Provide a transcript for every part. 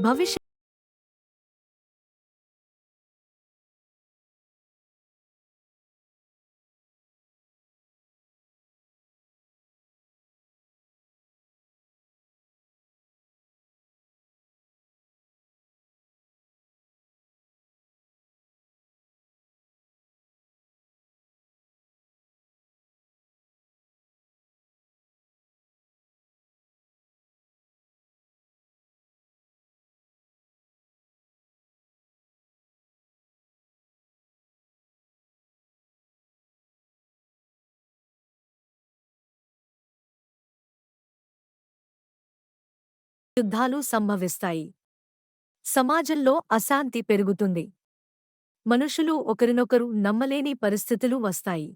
భవిష్య యుద్ధాలు సంభవిస్తాయి. సమాజంలో అశాంతి పెరుగుతుంది. మనుషులు ఒకరినొకరు నమ్మలేని పరిస్థితులు వస్తాయి.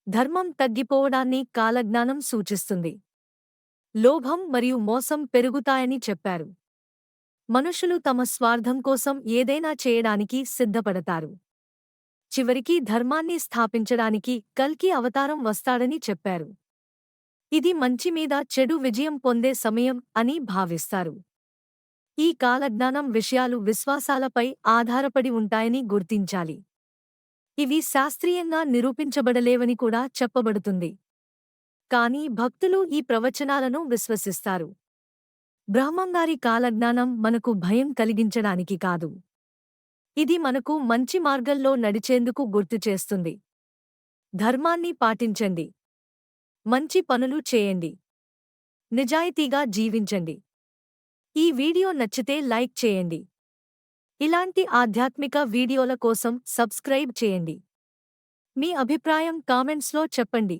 ధర్మం తగ్గిపోవడాన్ని కాలజ్ఞానం సూచిస్తుంది. లోభం మరియు మోసం పెరుగుతాయని చెప్పారు. మనుషులు తమ స్వార్థం కోసం ఏదైనా చేయడానికి సిద్ధపడతారు. చివరికి ధర్మాన్ని స్థాపించడానికి కల్కి అవతారం వస్తాడని చెప్పారు. ఇది మంచి మీద చెడు విజయం పొందే సమయం అని భావిస్తారు. ఈ కాలజ్ఞానం విషయాలు విశ్వాసాలపై ఆధారపడి ఉంటాయని గుర్తించాలి. ఇవి శాస్త్రీయంగా నిరూపించబడలేవని కూడా చెప్పబడుతుంది. కానీ భక్తులు ఈ ప్రవచనాలను విశ్వసిస్తారు. బ్రహ్మంగారి కాలజ్ఞానం మనకు భయం కలిగించడానికి కాదు. ఇది మనకు మంచి మార్గంలో నడిచేందుకు గుర్తుచేస్తుంది. ధర్మాన్ని పాటించండి. మంచి పనులు చేయండి. నిజాయితీగా జీవించండి. ఈ వీడియో నచ్చితే లైక్ చేయండి. ఇలాంటి ఆధ్యాత్మిక వీడియోల కోసం సబ్స్క్రైబ్ చేయండి. మీ అభిప్రాయం కామెంట్స్లో చెప్పండి.